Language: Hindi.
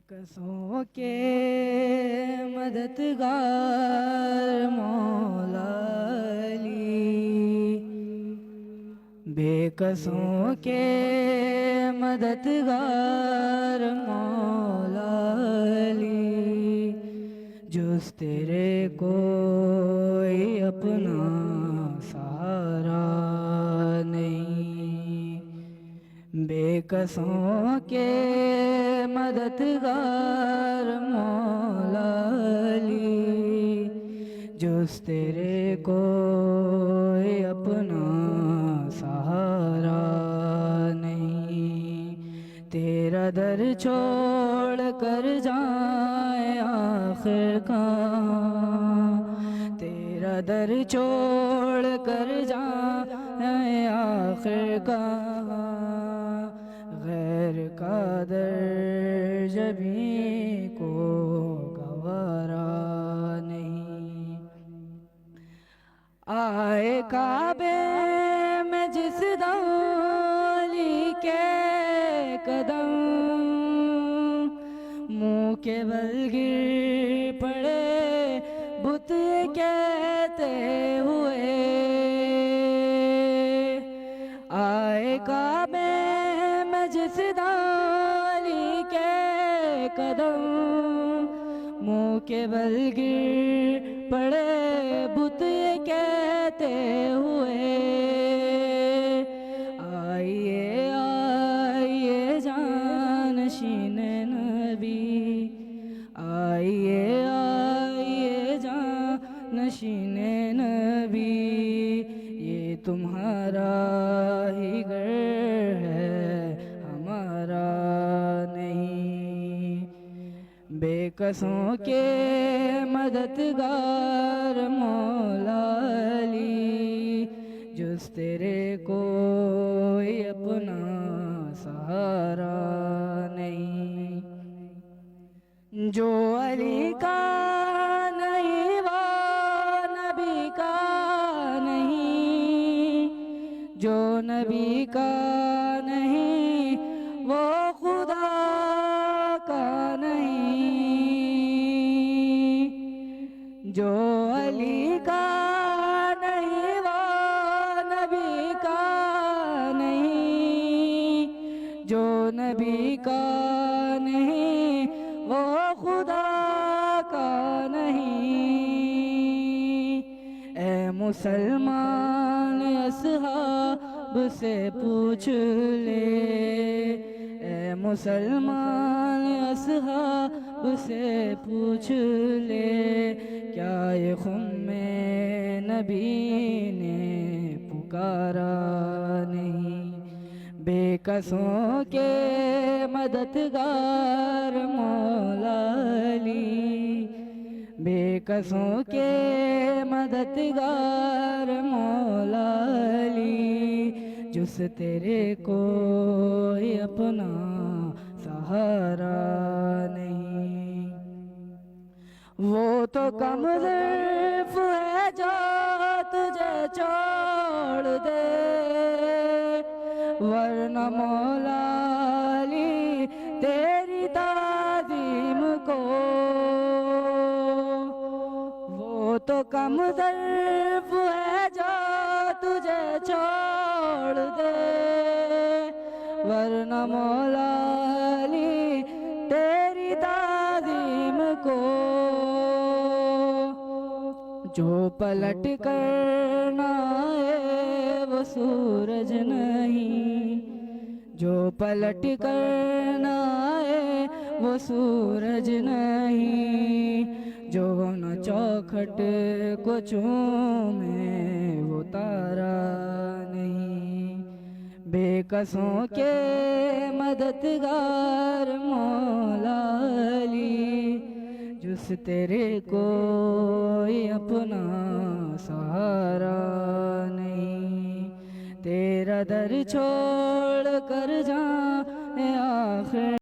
बेकसों के मददगार मौला अली, बेकसों के मददगार मौला अली, जुस तेरे कोई अपना सहारा नहीं। बेकसों के मददगार मौला अली, जुस तेरे कोई अपना सहारा नहीं। तेरा दर छोड़ कर जाए आखिर कहाँ, तेरा दर छोड़ कर जाए आखिर कहाँ, गैर का दर जभी को गवारा नहीं। आए काबे में जिस दौली के कदम, मुँह के बल गिर पड़े बुत कहते हुए। आए काबे में जिस दौली के कदम, मुँह के बल गिर पड़े बुत कहते हुए। आइए आइए जानशीन नबी, आइए आइए जानशीन नबी, ये तुम्हारा ही घर है हमारा नहीं। बेकसों के मददगार मौला अली, जुस तेरे कोई अपना सहारा नहीं। जो अली का नहीं वो नबी का नहीं, जो नबी का नहीं वो खुदा का नहीं। जो अली का नहीं वो नबी का नहीं, जो नबी का नहीं वो खुदा का नहीं। ए मुसलमान असहाब से पूछ ले, ए मुसलमान असहाब से पूछ ले, क्या ये खुम्मे नबी ने पुकारा नहीं। बेकसों के मददगार मौला अली, बेकसों के मददगार मौला अली, जुस तेरे कोई अपना सहारा नहीं। वो तो कम ज़र्फ है जो तुझे छोड़ दे, वरना मौला अली तेरी ताज़ीम को। वो तो कम ज़र्फ है जो तुझे छोड़ दे, वरना मौला अली तेरी ताज़ीम को। जो पलट कर न आए वो सूरज नहीं, जो पलट कर न आए वो सूरज नहीं, जो न चौखट को चूमे वो तारा नहीं। बेकसों के मददगार मौला अली, जुस तेरे कोई अपना सहारा नहीं। तेरा दर छोड़ कर जाए आखिर